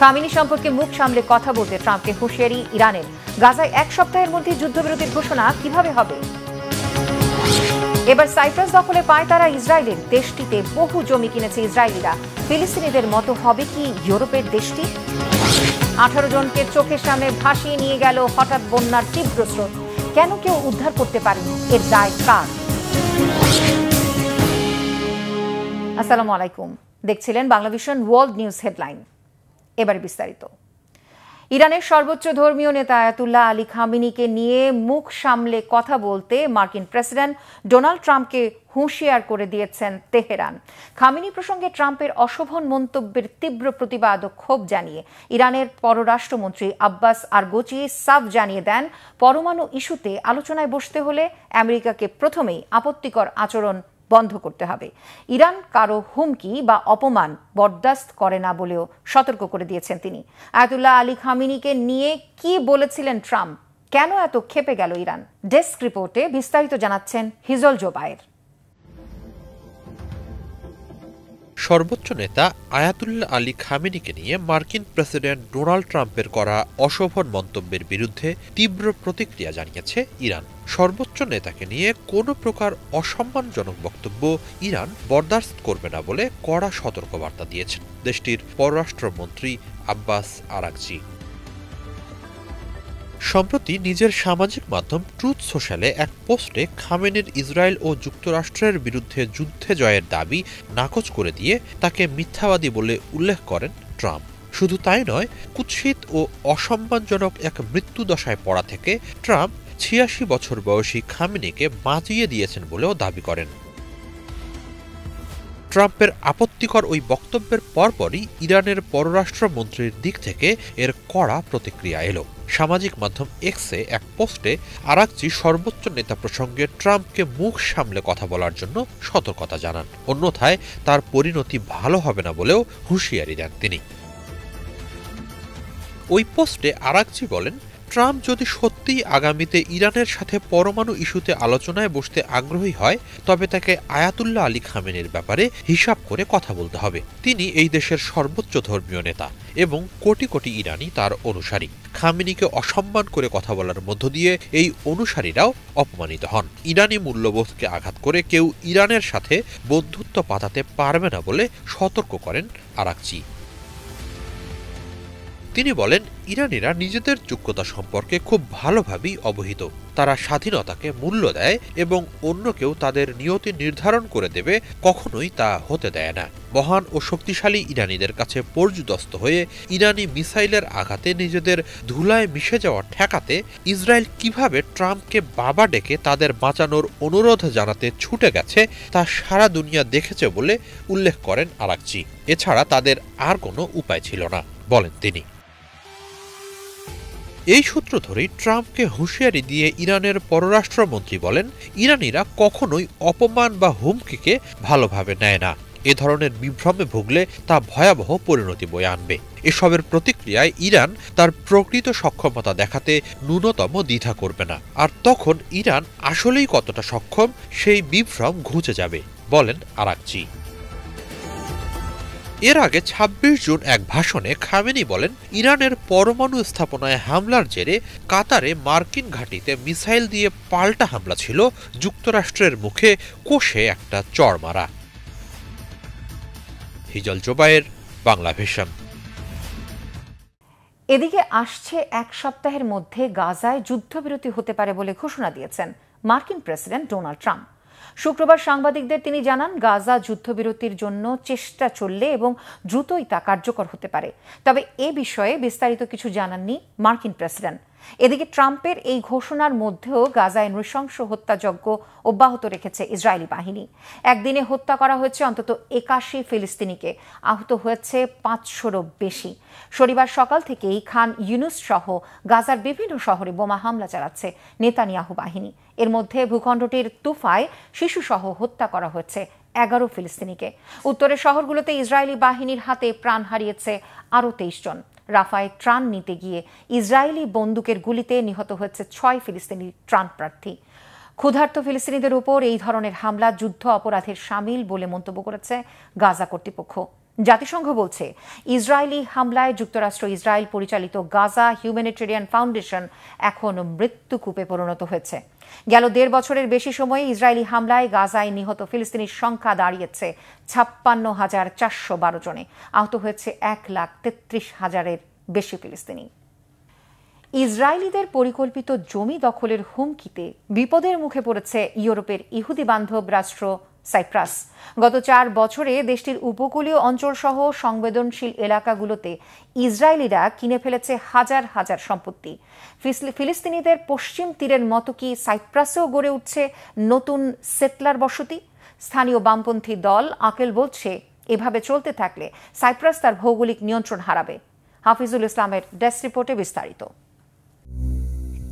Khamenei সম্পর্কে মুখ সামলে কথা বলতে ট্রাম্পকে হুঁশিয়ারি ইরানের। গাজায় 1 সপ্তাহের মধ্যে যুদ্ধবিরতির ঘোষণা কিভাবে হবে? এবার সাইপ্রাস দখলে পায় তারা ইসরায়েলের। দেশটিতে বহু জমি কিনেছে ইসরায়েলিরা। ফিলিস্তিনিদের মতো হবে কি ইউরোপের দেশটি? 18 জনকে চোখের সামনে ভাসিয়ে নিয়ে গেল হঠাৎ বন্যার তীব্র স্রোত। কেন কেউ উদ্ধার করতে পারেনি? এর দায় কার? আসসালামু আলাইকুম, দেখছিলেন বাংলাভিশন ওয়ার্ল্ড নিউজ হেডলাইন। এবারে বিস্তারিত। ইরানের সর্বোচ্চ ধর্মীয় নেতা আয়াতুল্লাহ আলী খামেনিকে নিয়ে মুখ সামলে কথা বলতে মার্কিন প্রেসিডেন্ট ডোনাল্ড ট্রাম্পকে হুঁশিয়ার করে দিয়েছেন তেহরান। খামেনি প্রসঙ্গে ট্রাম্পের অশোভন মন্তব্যের তীব্র প্রতিবাদ ও ক্ষোভ জানিয়ে ইরানের পররাষ্ট্রমন্ত্রী আব্বাস আরগোচি সাফ জানিয়ে দেন, পরমাণু ইস্যুতে আলোচনায় বসতে হলে আমেরিকাকে প্রথমেই আপত্তিকর আচরণ বন্ধ করতে হবে। ইরান কারো হুমকি বা অপমান বরদাস্ত করে না বলেও সতর্ক করে দিয়েছেন তিনি। আয়াতুল্লাহ আলী খামেনিকে নিয়ে কি বলেছিলেন ট্রাম্প? কেন এত ক্ষেপে গেল ইরান? ডেস্ক রিপোর্টে বিস্তারিত জানাচ্ছেন হিজল জোবায়ের। সর্বোচ্চ নেতা আয়াতুল্লাহ আলী খামেনিকে নিয়ে মার্কিন প্রেসিডেন্ট ডোনাল্ড ট্রাম্পের করা অশোভন মন্তব্যের বিরুদ্ধে তীব্র প্রতিক্রিয়া জানিয়েছে ইরান। সর্বোচ্চ নেতাকে নিয়ে কোনো প্রকার অসম্মানজনক বক্তব্য ইরান বরদাস্ত করবে না বলে কড়া সতর্কবার্তা দিয়েছেন দেশটির পররাষ্ট্রমন্ত্রী আব্বাস আরাকচি। সম্প্রতি নিজের সামাজিক মাধ্যম ট্রুথ সোশ্যালে এক পোস্টে খামেনির ইসরায়েল ও যুক্তরাষ্ট্রের বিরুদ্ধে যুদ্ধে জয়ের দাবি নাকচ করে দিয়ে তাকে মিথ্যাবাদী বলে উল্লেখ করেন ট্রাম্প। শুধু তাই নয়, কুৎসিত ও অসম্মানজনক এক মৃত্যুদশায় পড়া থেকে ট্রাম্প ৮৬ বছর বয়সী খামেনিকে বাঁচিয়ে দিয়েছেন বলেও দাবি করেন। ট্রাম্পের আপত্তিকর ওই বক্তব্যের পরপরই ইরানের পররাষ্ট্রমন্ত্রীর দিক থেকে এর কড়া প্রতিক্রিয়া এলো। সামাজিক মাধ্যম এক্সে এক পোস্টে আরাকচি সর্বোচ্চ নেতা প্রসঙ্গে ট্রাম্পকে মুখ সামলে কথা বলার জন্য সতর্কতা জানান। অন্যথায় তার পরিণতি ভালো হবে না বলেও হুঁশিয়ারি দেন তিনি। ওই পোস্টে আরাকচি বলেন, ট্রাম্প যদি সত্যিই আগামীতে ইরানের সাথে পরমাণু ইস্যুতে আলোচনায় বসতে আগ্রহী হয়, তবে তাকে আয়াতুল্লাহ আলী খামেনির ব্যাপারে হিসাব করে কথা বলতে হবে। তিনি এই দেশের সর্বোচ্চ ধর্মীয় নেতা এবং কোটি কোটি ইরানি তার অনুসারী। খামেনিকে অসম্মান করে কথা বলার মধ্য দিয়ে এই অনুসারীরাও অপমানিত হন। ইরানি মূল্যবোধকে আঘাত করে কেউ ইরানের সাথে বন্ধুত্ব পাতাতে পারবে না বলে সতর্ক করেন আরাকচি। তিনি বলেন, ইরানিরা নিজেদের যোগ্যতা সম্পর্কে খুব ভালোভাবেই অবহিত। তারা স্বাধীনতাকে মূল্য দেয় এবং অন্য কেউ তাদের নিয়তি নির্ধারণ করে দেবে কখনোই তা হতে দেয় না। মহান ও শক্তিশালী ইরানিদের কাছে পর্যুদস্ত হয়ে ইরানি মিসাইলের আঘাতে নিজেদের ধুলায় মিশে যাওয়া ঠেকাতে ইসরায়েল কিভাবে ট্রাম্পকে বাবা ডেকে তাদের বাঁচানোর অনুরোধ জানাতে ছুটে গেছে তা সারা দুনিয়া দেখেছে বলে উল্লেখ করেন আরাকচি। এছাড়া তাদের আর কোনো উপায় ছিল না, বলেন তিনি। এই সূত্র ধরেই ট্রাম্পকে হুঁশিয়ারি দিয়ে ইরানের পররাষ্ট্রমন্ত্রী বলেন, ইরানিরা কখনোই অপমান বা হুমকিকে ভালোভাবে নেয় না। এ ধরনের বিভ্রমে ভুগলে তা ভয়াবহ পরিণতি বয়ে আনবে। এসবের প্রতিক্রিয়ায় ইরান তার প্রকৃত সক্ষমতা দেখাতে ন্যূনতম দ্বিধা করবে না। আর তখন ইরান আসলেই কতটা সক্ষম সেই বিভ্রম ঘুচে যাবে, বলেন আরাকচি। এর আগে ২৬ জুন এক ভাষণে খামেনি বলেন, ইরানের পরমাণু স্থাপনায় হামলার জেরে কাতারে মার্কিন ঘাঁটিতে মিসাইল দিয়ে পাল্টা হামলা ছিল যুক্তরাষ্ট্রের মুখে কষে একটা চড় মারা। হিজল জোবায়ের, বাংলাভিশন। এদিকে আসছে 1 সপ্তাহের মধ্যে গাজায় যুদ্ধবিরতি হতে পারে বলে ঘোষণা দিয়েছেন মার্কিন প্রেসিডেন্ট ডোনাল্ড ট্রাম্প। শুক্রবার সাংবাদিকদের তিনি জানান, গাজা যুদ্ধবিরতির জন্য চেষ্টা চললে এবং দ্রুতই তা কার্যকর হতে পারে। তবে এ বিষয়ে বিস্তারিত কিছু জানাননি মার্কিন প্রেসিডেন্ট। এদিকে ট্রাম্পের এই ঘোষণার মধ্যেও গাজায় নৃশংস হত্যাযজ্ঞ অব্যাহত রেখেছে ইসরায়েলি বাহিনী। একদিনে হত্যা করা হয়েছে অন্তত ৮১ ফিলিস্তিনিকে, আহত হয়েছে ৫০০রও বেশি। শনিবার সকাল থেকেই খান ইউনুস সহ গাজার বিভিন্ন শহরে বোমা হামলা চালাচ্ছে নেতানিয়াহু বাহিনী। এর মধ্যে ভূখণ্ডটির তুফায় শিশুসহ হত্যা করা হয়েছে ১১ ফিলিস্তিনিকে। উত্তরের শহরগুলোতে ইসরায়েলি বাহিনীর হাতে প্রাণ হারিয়েছে আরও ২৩ জন। রাফায় ত্রাণ নিতে গিয়ে ইসরায়েলি বন্দুকের গুলিতে নিহত হয়েছে ৬ ফিলিস্তিনি ত্রাণ প্রার্থী। ক্ষুধার্ত ফিলিস্তিনিদের উপর এই ধরনের হামলা যুদ্ধ অপরাধের শামিল বলে মন্তব্য করেছে গাজা কর্তৃপক্ষ। জাতিসংঘ বলছে ইসরায়েলি হামলায় যুক্তরাষ্ট্র ইসরায়েল পরিচালিত গাজা হিউম্যানিটেরিয়ান ফাউন্ডেশন এখন মৃত্যুকূপে পরিণত হয়েছে। গেল 1.5 বছরের বেশি সময়ে ইসরায়েলি হামলায় গাজায় নিহত ফিলিস্তিনির সংখ্যা দাঁড়িয়েছে 56,412 জনে। আহত হয়েছে 1,33,000-এর বেশি ফিলিস্তিনি। ইসরায়েলিদের পরিকল্পিত জমি দখলের হুমকিতে বিপদের মুখে পড়েছে ইউরোপের ইহুদি বান্ধব রাষ্ট্র সাইপ্রাস। গত 4 বছরে দেশটির উপকূলীয় অঞ্চলসহ সংবেদনশীল এলাকাগুলোতে ইসরায়েলিরা কিনে ফেলেছে হাজার হাজার সম্পত্তি। ফিলিস্তিনিদের পশ্চিম তীরের মতো কি সাইপ্রাসেও গড়ে উঠছে নতুন সেটলার বসতি? স্থানীয় বামপন্থী দল আকেল বলছে এভাবে চলতে থাকলে সাইপ্রাস তার ভৌগোলিক নিয়ন্ত্রণ হারাবে। হাফিজুল ইসলামের ডেস্ক রিপোর্টে বিস্তারিত।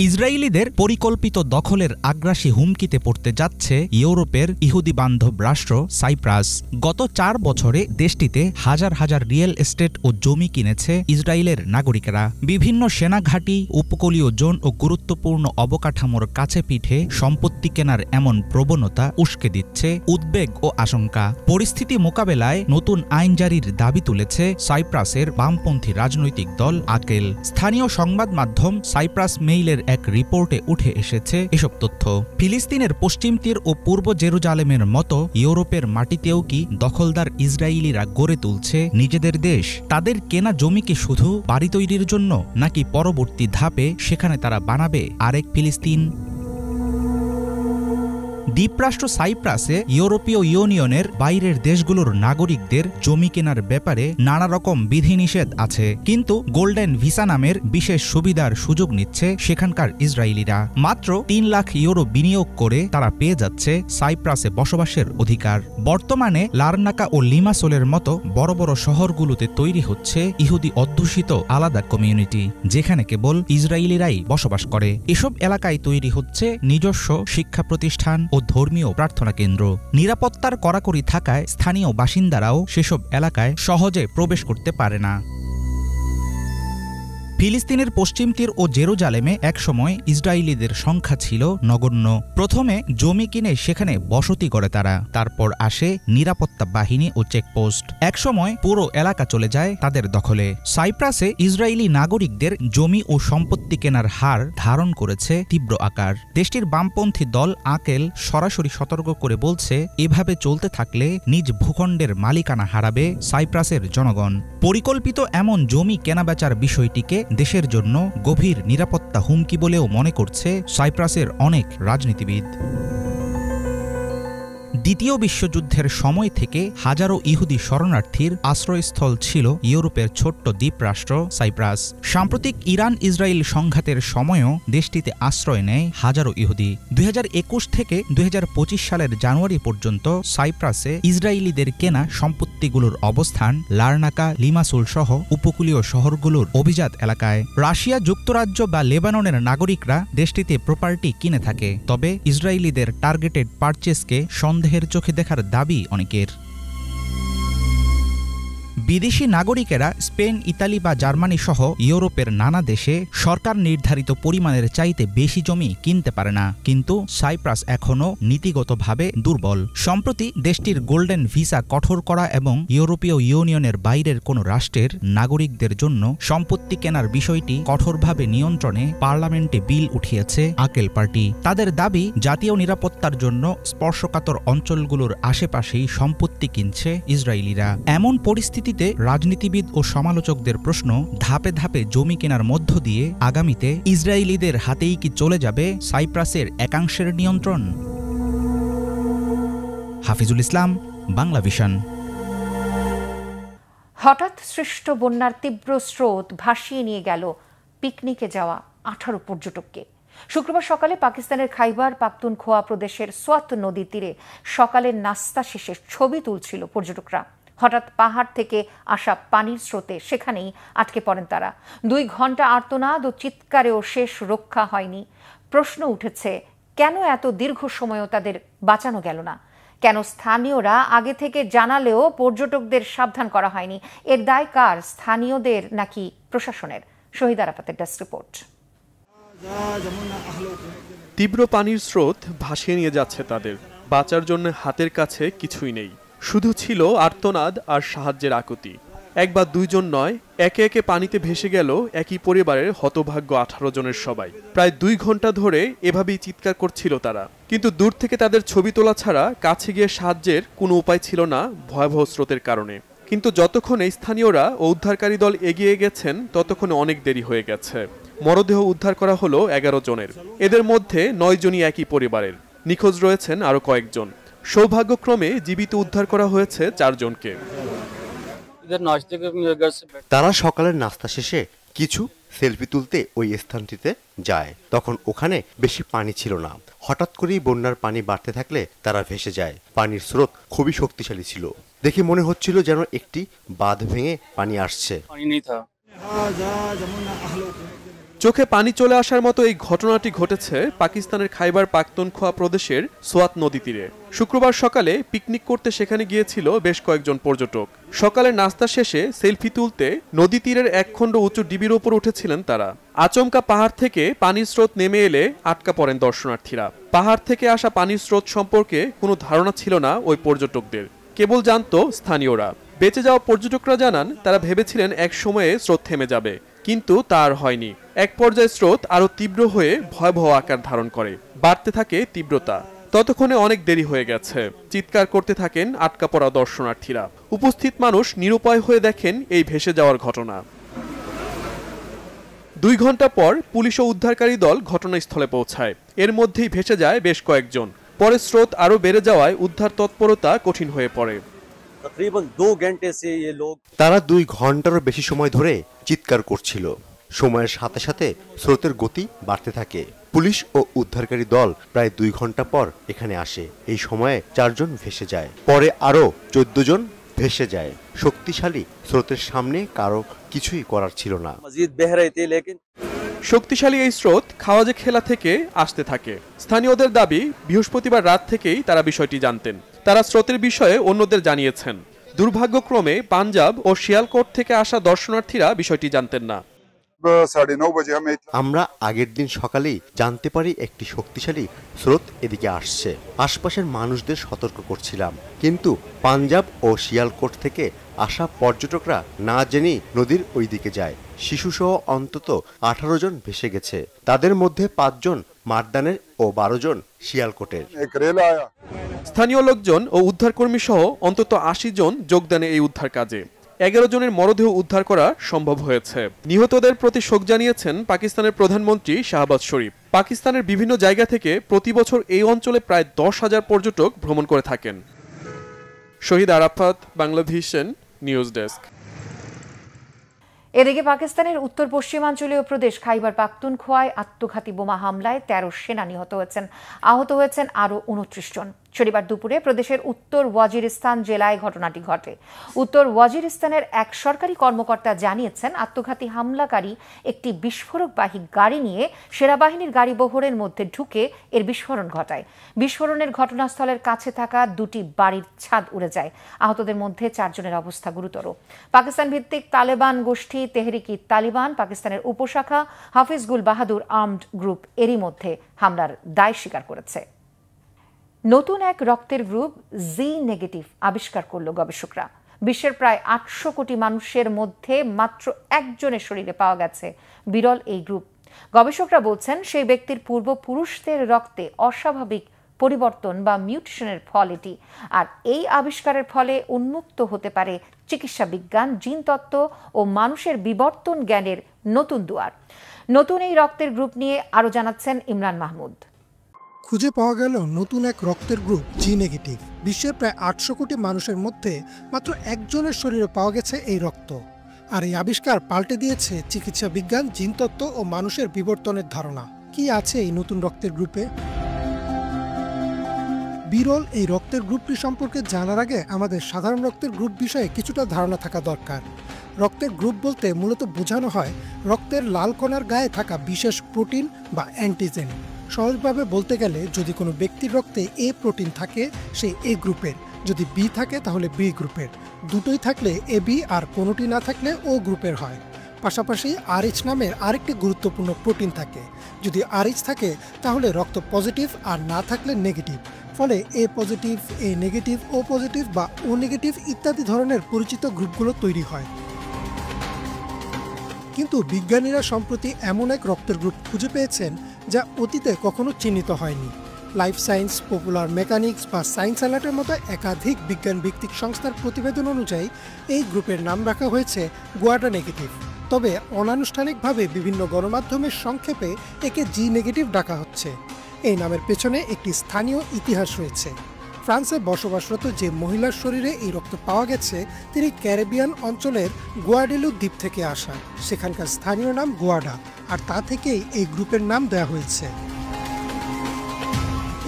ইসরায়েলিদের পরিকল্পিত দখলের আগ্রাসী হুমকিতে পড়তে যাচ্ছে ইউরোপের ইহুদি বান্ধব রাষ্ট্র সাইপ্রাস। গত 4 বছরে দেশটিতে হাজার হাজার রিয়েল এস্টেট ও জমি কিনেছে ইসরায়েলের নাগরিকেরা। বিভিন্ন সেনাঘাঁটি, উপকূলীয় জোন ও গুরুত্বপূর্ণ অবকাঠামোর কাছে পিঠে সম্পত্তি কেনার এমন প্রবণতা উস্কে দিচ্ছে উদ্বেগ ও আশঙ্কা। পরিস্থিতি মোকাবেলায় নতুন আইন জারির দাবি তুলেছে সাইপ্রাসের বামপন্থী রাজনৈতিক দল আকেল। স্থানীয় সংবাদ মাধ্যম সাইপ্রাস মেইলের এক রিপোর্টে উঠে এসেছে এসব তথ্য। ফিলিস্তিনের পশ্চিম তীর ও পূর্ব জেরুজালেমের মতো ইউরোপের মাটিতেও কি দখলদার ইসরায়েলিরা গড়ে তুলছে নিজেদের দেশ? তাদের কেনা জমি কি শুধু বাড়ি তৈরির জন্য, নাকি পরবর্তী ধাপে সেখানে তারা বানাবে আরেক ফিলিস্তিন? দ্বীপরাষ্ট্র সাইপ্রাসে ইউরোপীয় ইউনিয়নের বাইরের দেশগুলোর নাগরিকদের জমি কেনার ব্যাপারে নানা রকম বিধিনিষেধ আছে, কিন্তু গোল্ডেন ভিসা নামের বিশেষ সুবিধার সুযোগ নিচ্ছে সেখানকার ইসরায়েলিরা। মাত্র 3 লাখ ইউরো বিনিয়োগ করে তারা পেয়ে যাচ্ছে সাইপ্রাসে বসবাসের অধিকার। বর্তমানে লারনাকা ও লিমাসোলের মতো বড় বড় শহরগুলোতে তৈরি হচ্ছে ইহুদি অধ্যুষিত আলাদা কমিউনিটি, যেখানে কেবল ইসরায়েলিরাই বসবাস করে। এসব এলাকায় তৈরি হচ্ছে নিজস্ব শিক্ষা প্রতিষ্ঠান ও ধর্মীয় প্রার্থনা কেন্দ্র। নিরাপত্তার কড়াকড়ি থাকায় স্থানীয় বাসিন্দারাও সেসব এলাকায় সহজে প্রবেশ করতে পারে না। ফিলিস্তিনের পশ্চিম তীর ও জেরুজালেমে একসময় ইসরায়েলিদের সংখ্যা ছিল নগণ্য। প্রথমে জমি কিনে সেখানে বসতি করে তারা, তারপর আসে নিরাপত্তা বাহিনী ও চেকপোস্ট। একসময় পুরো এলাকা চলে যায় তাদের দখলে। সাইপ্রাসে ইসরায়েলি নাগরিকদের জমি ও সম্পত্তি কেনার হার ধারণ করেছে তীব্র আকার। দেশটির বামপন্থী দল আকেল সরাসরি সতর্ক করে বলছে এভাবে চলতে থাকলে নিজ ভূখণ্ডের মালিকানা হারাবে সাইপ্রাসের জনগণ। পরিকল্পিত এমন জমি কেনাবেচার বিষয়টিকে দেশের জন্য গভীর নিরাপত্তা হুমকি বলেও মনে করছে সাইপ্রাসের অনেক রাজনীতিবিদ। দ্বিতীয় বিশ্বযুদ্ধের সময় থেকে হাজারো ইহুদি শরণার্থীর আশ্রয়স্থল ছিল ইউরোপের ছোট্ট দ্বীপরাষ্ট্র সাইপ্রাস। সাম্প্রতিক ইরান ইসরায়েল সংঘাতের সময়ও দেশটিতে আশ্রয় নেয় হাজারো ইহুদি। 2021 থেকে 2025 সালের জানুয়ারি পর্যন্ত সাইপ্রাসে ইসরায়েলিদের কেনা সম্পত্তিগুলোর অবস্থান লারনাকা, লিমাসোল সহ উপকূলীয় শহরগুলোর অভিজাত এলাকায়। রাশিয়া, যুক্তরাজ্য বা লেবাননের নাগরিকরা দেশটিতে প্রপার্টি কিনে থাকে, তবে ইসরায়েলিদের টার্গেটেড পারচেসকে সন্দেহের চোখে দেখার দাবি অনেকের। বিদেশি নাগরিকেরা স্পেন, ইতালি বা জার্মানি সহ ইউরোপের নানা দেশে সরকার নির্ধারিত পরিমাণের চাইতে বেশি জমি কিনতে পারে না, কিন্তু সাইপ্রাস এখনও নীতিগতভাবে দুর্বল। সম্প্রতি দেশটির গোল্ডেন ভিসা কঠোর করা এবং ইউরোপীয় ইউনিয়নের বাইরের কোনো রাষ্ট্রের নাগরিকদের জন্য সম্পত্তি কেনার বিষয়টি কঠোরভাবে নিয়ন্ত্রণে পার্লামেন্টে বিল উঠিয়েছে আকেল পার্টি। তাদের দাবি, জাতীয় নিরাপত্তার জন্য স্পর্শকাতর অঞ্চলগুলোর আশেপাশেই সম্পত্তি কিনছে ইসরায়েলিরা। এমন পরিস্থিতি রাজনীতিবিদ ও সমালোচকদের প্রশ্ন, ধাপে ধাপে জমি কেনার মধ্য দিয়ে আগামীতে ইসরায়েলিদের হাতেই কি চলে যাবে সাইপ্রাসের একাংশের নিয়ন্ত্রণ? হাফিজুল ইসলাম, বাংলা ভিশন। হঠাৎ সৃষ্ট বন্যার তীব্র স্রোত ভাসিয়ে নিয়ে গেল পিকনিকে যাওয়া 18 পর্যটককে। শুক্রবার সকালে পাকিস্তানের খাইবার পাখতুনখোয়া প্রদেশের সোয়াত নদীর তীরে সকালের নাস্তা শেষে ছবি তুলছিল পর্যটকরা। হঠাৎ পাহাড় থেকে আসা পানির স্রোতে সেখানেই আটকে পড়েন তারা। 2 ঘন্টা আর্তনাদ ও চিৎকারেও শেষ রক্ষা হয়নি। প্রশ্ন উঠেছে, কেন এত দীর্ঘ সময়ও তাদের বাঁচানো গেল না? কেন স্থানীয়রা আগে থেকে জানালেও পর্যটকদের সাবধান করা হয়নি? এর দায় কার, স্থানীয়দের নাকি প্রশাসনের? শহীদ আরাফাতের ডেস্ক রিপোর্ট। তীব্র পানির স্রোত ভাসিয়ে নিয়ে যাচ্ছে তাদের। বাঁচার জন্য হাতের কাছে কিছুই নেই। শুধু ছিল আর্তনাদ আর সাহায্যের আকুতি। এক বা দুইজন নয়, একে একে পানিতে ভেসে গেল একই পরিবারের হতভাগ্য 18 জনের সবাই। প্রায় 2 ঘন্টা ধরে এভাবেই চিৎকার করছিল তারা, কিন্তু দূর থেকে তাদের ছবি তোলা ছাড়া কাছে গিয়ে সাহায্যের কোনো উপায় ছিল না ভয়াবহ স্রোতের কারণে। কিন্তু যতক্ষণে স্থানীয়রা ও উদ্ধারকারী দল এগিয়ে গেছেন ততক্ষণে অনেক দেরি হয়ে গেছে। মরদেহ উদ্ধার করা হলো 11 জনের। এদের মধ্যে 9 জনই একই পরিবারের। নিখোঁজ রয়েছেন আরো কয়েকজন। সৌভাগ্যক্রমে জীবিত উদ্ধার করা হয়েছে 4 জনকে। তারা সকালের নাস্তা শেষে কিছু সেলফি তুলতে ওই স্থানটিতে যায়। তখন ওখানে বেশি পানি ছিল না। হঠাৎ করেই বন্যার পানি বাড়তে থাকলে তারা ভেসে যায়। পানির স্রোত খুবই শক্তিশালী ছিল। দেখে মনে হচ্ছিল যেন একটি বাঁধ ভেঙে পানি আসছে। চোখে পানি চলে আসার মতো এই ঘটনাটি ঘটেছে পাকিস্তানের খাইবার পাখতুনখোয়া প্রদেশের সোয়াত নদী তীরে। শুক্রবার সকালে পিকনিক করতে সেখানে গিয়েছিল বেশ কয়েকজন পর্যটক। সকালে নাস্তা শেষে সেলফি তুলতে নদী তীরের একখণ্ড উঁচু ডিবির ওপর উঠেছিলেন তারা। আচমকা পাহাড় থেকে পানির স্রোত নেমে এলে আটকা পড়েন দর্শনার্থীরা। পাহাড় থেকে আসা পানির স্রোত সম্পর্কে কোনো ধারণা ছিল না ওই পর্যটকদের, কেবল জানতো স্থানীয়রা। বেঁচে যাওয়া পর্যটকরা জানান তারা ভেবেছিলেন এক সময়ে স্রোত থেমে যাবে, কিন্তু তা আর হয়নি। এক পর্যায়ে স্রোত আরো তীব্র হয়ে ভয়াবহ আকার ধারণ করে, বাড়তে থাকে তীব্রতা। ততক্ষণে অনেক দেরি হয়ে গেছে। চিৎকার করতে থাকেন আটকা পড়া দর্শনার্থীরা। উপস্থিত মানুষ নিরুপায় হয়ে দেখেন এই ভেসে যাওয়ার ঘটনা। 2 ঘন্টা পর পুলিশ ও উদ্ধারকারী দল ঘটনাস্থলে পৌঁছায়। এর মধ্যেই ভেসে যায় বেশ কয়েকজন। পরে স্রোত আরো বেড়ে যাওয়ায় উদ্ধার তৎপরতা কঠিন হয়ে পড়ে। তারা 2 ঘন্টারও বেশি সময় ধরে চিৎকার করছিল। সময়ের সাথে সাথে স্রোতের গতি বাড়তে থাকে। পুলিশ ও উদ্ধারকারী দল প্রায় 2 ঘন্টা পর এখানে আসে। এই সময়ে 4 জন ভেসে যায়। পরে আরো 14 জন ভেসে যায়। শক্তিশালী স্রোতের সামনে কারো কিছুই করার ছিল না। শক্তিশালী এই স্রোত খাওয়াজে খেলা থেকে আসতে থাকে। স্থানীয়দের দাবি বৃহস্পতিবার রাত থেকেই তারা বিষয়টি জানতেন। তারা স্রোতের বিষয়ে অন্যদের জানিয়েছেন। দুর্ভাগ্যক্রমে পাঞ্জাব ও শিয়ালকোট থেকে আসা দর্শনার্থীরা বিষয়টি জানতেন না। আমরা আগের দিন সকালেই জানতে পারি একটি শক্তিশালী স্রোত এদিকে আসছে। আশপাশের মানুষদের সতর্ক করছিলাম, কিন্তু পাঞ্জাব ও শিয়ালকোট থেকে আসা পর্যটকরা না জেনেই নদীর ওই দিকে যায়। শিশুসহ অন্তত 18 জন ভেসে গেছে। তাদের মধ্যে 5 জন মারদানের ও 12 জন শিয়ালকোটের। স্থানীয় লোকজন ও উদ্ধারকর্মী সহ অন্তত 80 জন যোগদানে এই উদ্ধার কাজে। 11 জনের মরদেহ উদ্ধার করা সম্ভব হয়েছে। নিহতদের প্রতি শোক জানিয়েছেন পাকিস্তানের প্রধানমন্ত্রী শাহবাজ শরীফ। পাকিস্তানের বিভিন্ন জায়গা থেকে প্রতি বছর এই অঞ্চলে প্রায় 10,000 পর্যটক ভ্রমণ করে থাকেন। শহীদ আরাফাত, বাংলাভিশন নিউজ ডেস্ক। এদিকে পাকিস্তানের উত্তর পশ্চিমাঞ্চলীয় প্রদেশ খাইবার পাখতুনখোয়ায় আত্মঘাতী বোমা হামলায় 13 সেনা নিহত হয়েছেন। আহত হয়েছেন আরও 29 জন। শনিবার দুপুরে প্রদেশের উত্তর ওয়াজিরিস্তান জেলায় ঘটনাটি ঘটে। উত্তর ওয়াজিরিস্তানের এক সরকারি কর্মকর্তা জানিয়েছেন আত্মঘাতী হামলাকারী একটি বিস্ফোরকবাহী গাড়ি নিয়ে সেনাবাহিনীর গাড়ি বহরের মধ্যে ঢুকে এর বিস্ফোরণ ঘটায়। বিস্ফোরণের ঘটনাস্থলের কাছে থাকা 2টি বাড়ির ছাদ উড়ে যায়। আহতদের মধ্যে 4 জনের অবস্থা গুরুতর। পাকিস্তান ভিত্তিক তালেবান গোষ্ঠী তেহরিকি তালিবান পাকিস্তানের উপশাখা হাফিজ গুল বাহাদুর আর্মড গ্রুপ এরই মধ্যে হামলার দায় স্বীকার করেছে। নতুন এক রক্তের গ্রুপ জি নেগেটিভ আবিষ্কার করল গবেষকরা। বিশ্বের প্রায় 800 কোটি মানুষের মধ্যে মাত্র 1 জনের শরীরে পাওয়া গেছে বিরল এই গ্রুপ। গবেষকরা বলছেন সেই ব্যক্তির পূর্বপুরুষদের রক্তে অস্বাভাবিক পরিবর্তন বা মিউটেশনের ফল এটি। আর এই আবিষ্কারের ফলে উন্মুক্ত হতে পারে চিকিৎসা বিজ্ঞান, জিনতত্ত্ব ও মানুষের বিবর্তন জ্ঞানের নতুন দুয়ার। নতুন এই রক্তের গ্রুপ নিয়ে আরো জানাচ্ছেন ইমরান মাহমুদ। খুঁজে পাওয়া গেল নতুন এক রক্তের গ্রুপ জি নেগেটিভ। বিশ্বের প্রায় 800 কোটি মানুষের মধ্যে মাত্র 1 জনের শরীরে পাওয়া গেছে এই রক্ত। আর এই আবিষ্কার পাল্টে দিয়েছে চিকিৎসা বিজ্ঞান, জিনতত্ত্ব ও মানুষের বিবর্তনের ধারণা। কি আছে এই নতুন রক্তের গ্রুপে? বিরল এই রক্তের গ্রুপটি সম্পর্কে জানার আগে আমাদের সাধারণ রক্তের গ্রুপ বিষয়ে কিছুটা ধারণা থাকা দরকার। রক্তের গ্রুপ বলতে মূলত বোঝানো হয় রক্তের লাল কণার গায়ে থাকা বিশেষ প্রোটিন বা অ্যান্টিজেন। সহজভাবে বলতে গেলে যদি কোনো ব্যক্তির রক্তে এ প্রোটিন থাকে সে এ গ্রুপের, যদি বি থাকে তাহলে বি গ্রুপের, দুটোই থাকলে এ বি আর কোনোটি না থাকলে ও গ্রুপের হয়। পাশাপাশি RH নামের আরেকটি গুরুত্বপূর্ণ প্রোটিন থাকে। যদি RH থাকে তাহলে রক্ত পজিটিভ আর না থাকলে নেগেটিভ। ফলে এ পজিটিভ, এ নেগেটিভ, ও পজিটিভ বা ও নেগেটিভ ইত্যাদি ধরনের পরিচিত গ্রুপগুলো তৈরি হয়। কিন্তু বিজ্ঞানীরা সম্প্রতি এমন এক রক্তের গ্রুপ খুঁজে পেয়েছেন যা অতীতে কখনো চিহ্নিত হয়নি। লাইফ সায়েন্স, পপুলার মেকানিক্স বা সায়েন্স অ্যালার্টের মতো একাধিক বিজ্ঞান ভিত্তিক সংস্থার প্রতিবেদন অনুযায়ী এই গ্রুপের নাম রাখা হয়েছে গুয়াডা নেগেটিভ। তবে অনানুষ্ঠানিকভাবে বিভিন্ন গণমাধ্যমের সংক্ষেপে একে জি নেগেটিভ ডাকা হচ্ছে। এই নামের পেছনে একটি স্থানীয় ইতিহাস রয়েছে। ফ্রান্সে বসবাসরত যে মহিলার শরীরে এই রক্ত পাওয়া গেছে তিনি ক্যারিবিয়ান অঞ্চলের গুয়াডেলু দ্বীপ থেকে আসা। সেখানকার স্থানীয় নাম গুয়াডা, আর তা থেকেই এই গ্রুপের নাম দেওয়া হয়েছে।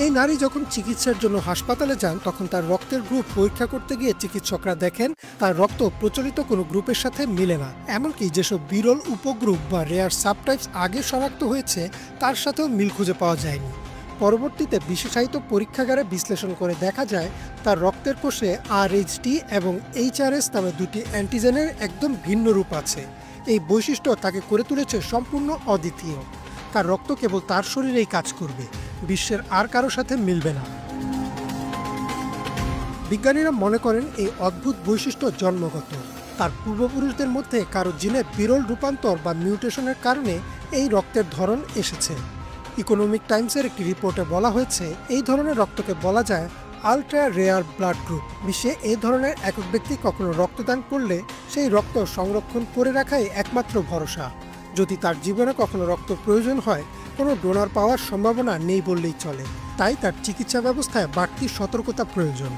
এই নারী যখন চিকিৎসার জন্য হাসপাতালে যান তখন তার রক্তের গ্রুপ পরীক্ষা করতে গিয়ে চিকিৎসকরা দেখেন তার রক্ত প্রচলিত কোনো গ্রুপের সাথে মিলে না। এমনকি যেসব বিরল উপগ্রুপ বা রেয়ার সাবটাইপস আগে শনাক্ত হয়েছে তার সাথেও মিল খুঁজে পাওয়া যায়নি। পরবর্তীতে বিশেষায়িত পরীক্ষাগারে বিশ্লেষণ করে দেখা যায় তার রক্তের কোষে RH-T এবং HRS নামে দুটি অ্যান্টিজেনের একদম ভিন্ন রূপ আছে। এই বৈশিষ্ট্য তাকে করে তুলেছে সম্পূর্ণ অদ্বিতীয়। তার রক্ত কেবল তার শরীরেই কাজ করবে, বিশ্বের আর কারো সাথে মিলবে না। বিজ্ঞানীরা মনে করেন এই অদ্ভুত বৈশিষ্ট্য জন্মগত। তার পূর্বপুরুষদের মধ্যে কারো জিনে বিরল রূপান্তর বা মিউটেশনের কারণে এই রক্তের ধরন এসেছে। ইকোনমিক টাইমসের একটি রিপোর্টে বলা হয়েছে এই ধরনের রক্তকে বলা যায় আলট্রা রেয়ার ব্লাড গ্রুপ। বিশ্বে এই ধরনের একক ব্যক্তি কখনো রক্তদান করলে সেই রক্ত সংরক্ষণ করে রাখাই একমাত্র ভরসা। যদি তার জীবনে কখনো রক্ত প্রয়োজন হয় কোনো ডোনার পাওয়ার সম্ভাবনা নেই বললেই চলে। তাই তার চিকিৎসা ব্যবস্থায় বাড়তি সতর্কতা প্রয়োজন।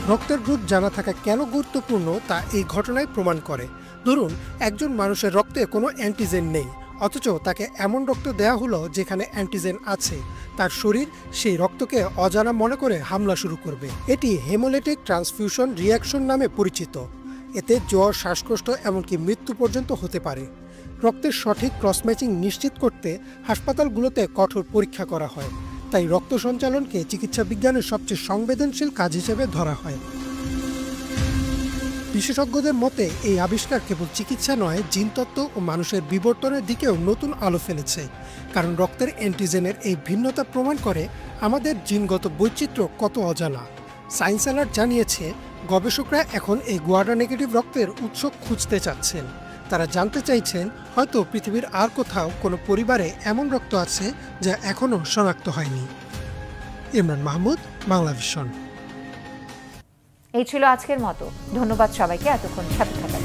রক্তের গ্রুপ জানা থাকা কেন গুরুত্বপূর্ণ তা এই ঘটনায় প্রমাণ করে। ধরুন একজন মানুষের রক্তে কোনো অ্যান্টিজেন নেই, অথচ তাকে এমন রক্ত দেয়া হলো যেখানে অ্যান্টিজেন আছে। তার শরীর সেই রক্তকে অজানা মনে করে হামলা শুরু করবে। এটি হেমোলাইটিক ট্রান্সফিউশন রিঅ্যাকশন নামে পরিচিত। এতে জ্বর, শ্বাসকষ্ট এমনকি মৃত্যু পর্যন্ত হতে পারে। রক্তের সঠিক ক্রস ম্যাচিং নিশ্চিত করতে হাসপাতালগুলোতে কঠোর পরীক্ষা করা হয়। তাই রক্ত সঞ্চালনকে চিকিৎসা বিজ্ঞানের সবচেয়ে সংবেদনশীল কাজ হিসেবে ধরা হয়। বিশেষজ্ঞদের মতে এই আবিষ্কার কেবল চিকিৎসা নয়, জিনতত্ত্ব ও মানুষের বিবর্তনের দিকেও নতুন আলো ফেলেছে। কারণ রক্তের অ্যান্টিজেনের এই ভিন্নতা প্রমাণ করে আমাদের জিনগত বৈচিত্র্য কত অজানা। সায়েন্স অ্যালার্ট জানিয়েছে গবেষকরা এখন এই গুয়াডা নেগেটিভ রক্তের উৎস খুঁজতে চাচ্ছেন। তারা জানতে চাইছেন হয়তো পৃথিবীর আর কোথাও কোনো পরিবারে এমন রক্ত আছে যা এখনও শনাক্ত হয়নি। ইমরান মাহমুদ, বাংলা ভিশন। এই ছিল আজকের মতো। ধন্যবাদ সবাইকে এতক্ষণ সাথে থাকার